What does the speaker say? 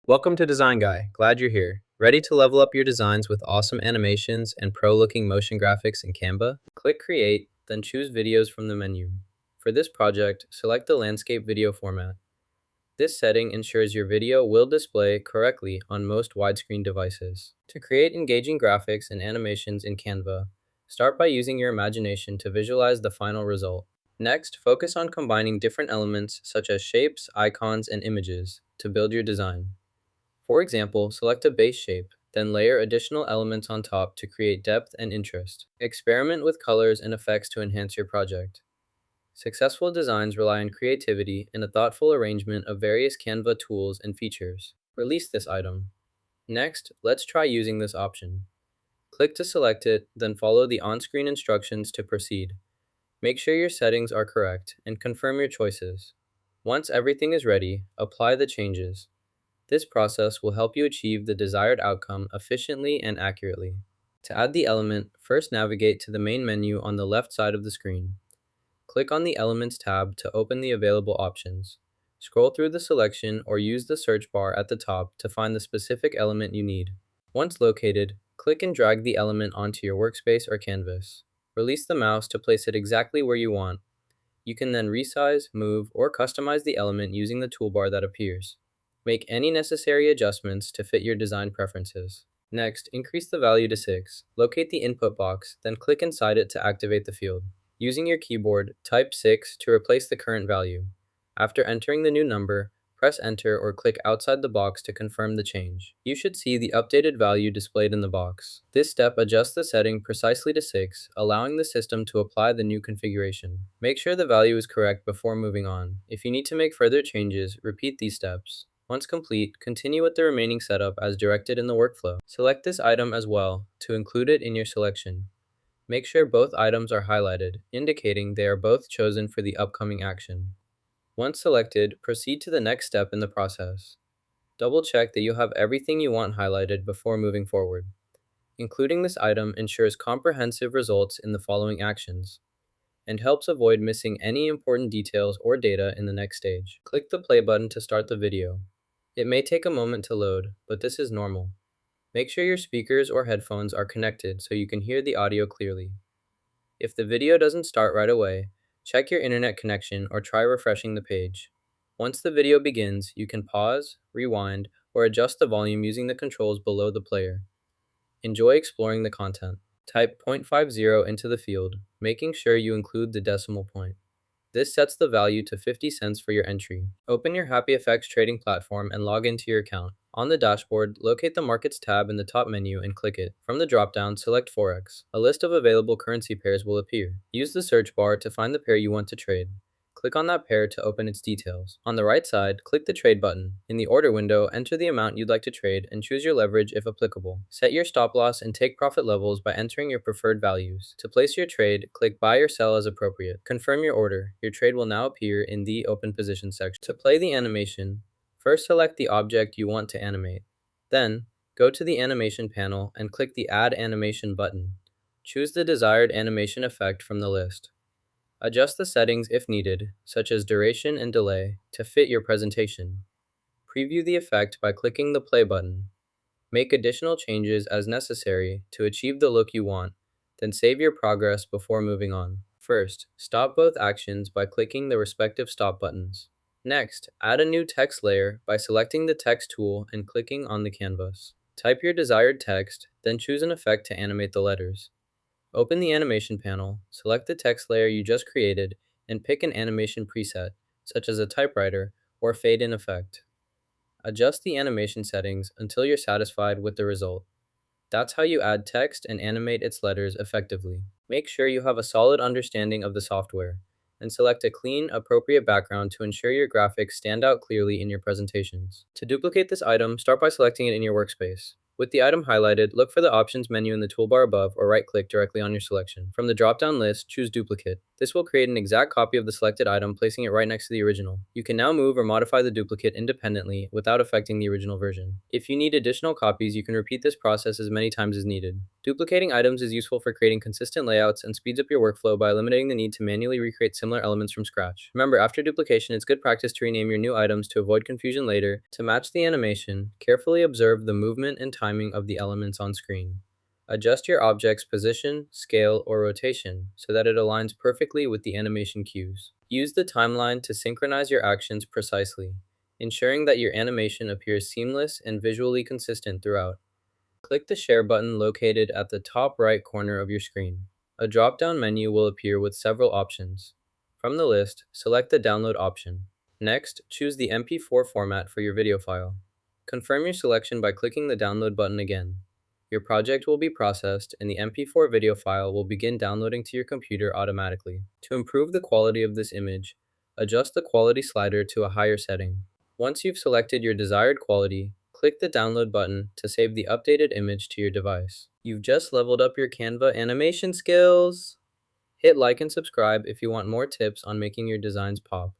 Welcome to Design Guy. Glad you're here. Ready to level up your designs with awesome animations and pro-looking motion graphics in Canva? Click Create, then choose Videos from the menu. For this project, select the landscape video format. This setting ensures your video will display correctly on most widescreen devices. To create engaging graphics and animations in Canva, start by using your imagination to visualize the final result. Next, focus on combining different elements such as shapes, icons, and images to build your design. For example, select a base shape, then layer additional elements on top to create depth and interest. Experiment with colors and effects to enhance your project. Successful designs rely on creativity and a thoughtful arrangement of various Canva tools and features. Release this item. Next, let's try using this option. Click to select it, then follow the on-screen instructions to proceed. Make sure your settings are correct and confirm your choices. Once everything is ready, apply the changes. This process will help you achieve the desired outcome efficiently and accurately. To add the element, first navigate to the main menu on the left side of the screen. Click on the Elements tab to open the available options. Scroll through the selection or use the search bar at the top to find the specific element you need. Once located, click and drag the element onto your workspace or canvas. Release the mouse to place it exactly where you want. You can then resize, move, or customize the element using the toolbar that appears. Make any necessary adjustments to fit your design preferences. Next, increase the value to 6. Locate the input box, then click inside it to activate the field. Using your keyboard, type 6 to replace the current value. After entering the new number, press enter or click outside the box to confirm the change. You should see the updated value displayed in the box. This step adjusts the setting precisely to 6, allowing the system to apply the new configuration. Make sure the value is correct before moving on. If you need to make further changes, repeat these steps. Once complete, continue with the remaining setup as directed in the workflow. Select this item as well to include it in your selection. Make sure both items are highlighted, indicating they are both chosen for the upcoming action. Once selected, proceed to the next step in the process. Double check that you have everything you want highlighted before moving forward. Including this item ensures comprehensive results in the following actions and helps avoid missing any important details or data in the next stage. Click the play button to start the video. It may take a moment to load, but this is normal. Make sure your speakers or headphones are connected so you can hear the audio clearly. If the video doesn't start right away, check your internet connection or try refreshing the page. Once the video begins, you can pause, rewind, or adjust the volume using the controls below the player. Enjoy exploring the content. Type 0.50 into the field, making sure you include the decimal point. This sets the value to 50 cents for your entry. Open your Happy Effects trading platform and log into your account. On the dashboard, locate the Markets tab in the top menu and click it. From the dropdown, select Forex. A list of available currency pairs will appear. Use the search bar to find the pair you want to trade. Click on that pair to open its details. On the right side, click the Trade button. In the order window, enter the amount you'd like to trade and choose your leverage if applicable. Set your stop loss and take profit levels by entering your preferred values. To place your trade, click Buy or Sell as appropriate. Confirm your order. Your trade will now appear in the Open Position section. To play the animation, first select the object you want to animate. Then, go to the Animation panel and click the Add Animation button. Choose the desired animation effect from the list. Adjust the settings if needed, such as duration and delay, to fit your presentation. Preview the effect by clicking the play button. Make additional changes as necessary to achieve the look you want, then save your progress before moving on. First, stop both actions by clicking the respective stop buttons. Next, add a new text layer by selecting the text tool and clicking on the canvas. Type your desired text, then choose an effect to animate the letters. Open the animation panel, select the text layer you just created, and pick an animation preset, such as a typewriter or fade-in effect. Adjust the animation settings until you're satisfied with the result. That's how you add text and animate its letters effectively. Make sure you have a solid understanding of the software, and select a clean, appropriate background to ensure your graphics stand out clearly in your presentations. To duplicate this item, start by selecting it in your workspace. With the item highlighted, look for the Options menu in the toolbar above or right-click directly on your selection. From the drop-down list, choose Duplicate. This will create an exact copy of the selected item, placing it right next to the original. You can now move or modify the duplicate independently without affecting the original version. If you need additional copies, you can repeat this process as many times as needed. Duplicating items is useful for creating consistent layouts and speeds up your workflow by eliminating the need to manually recreate similar elements from scratch. Remember, after duplication, it's good practice to rename your new items to avoid confusion later. To match the animation, carefully observe the movement and timing of the elements on screen. Adjust your object's position, scale, or rotation so that it aligns perfectly with the animation cues. Use the timeline to synchronize your actions precisely, ensuring that your animation appears seamless and visually consistent throughout. Click the Share button located at the top right corner of your screen. A drop-down menu will appear with several options. From the list, select the Download option. Next, choose the MP4 format for your video file. Confirm your selection by clicking the Download button again. Your project will be processed, and the MP4 video file will begin downloading to your computer automatically. To improve the quality of this image, adjust the quality slider to a higher setting. Once you've selected your desired quality, click the Download button to save the updated image to your device. You've just leveled up your Canva animation skills! Hit like and subscribe if you want more tips on making your designs pop.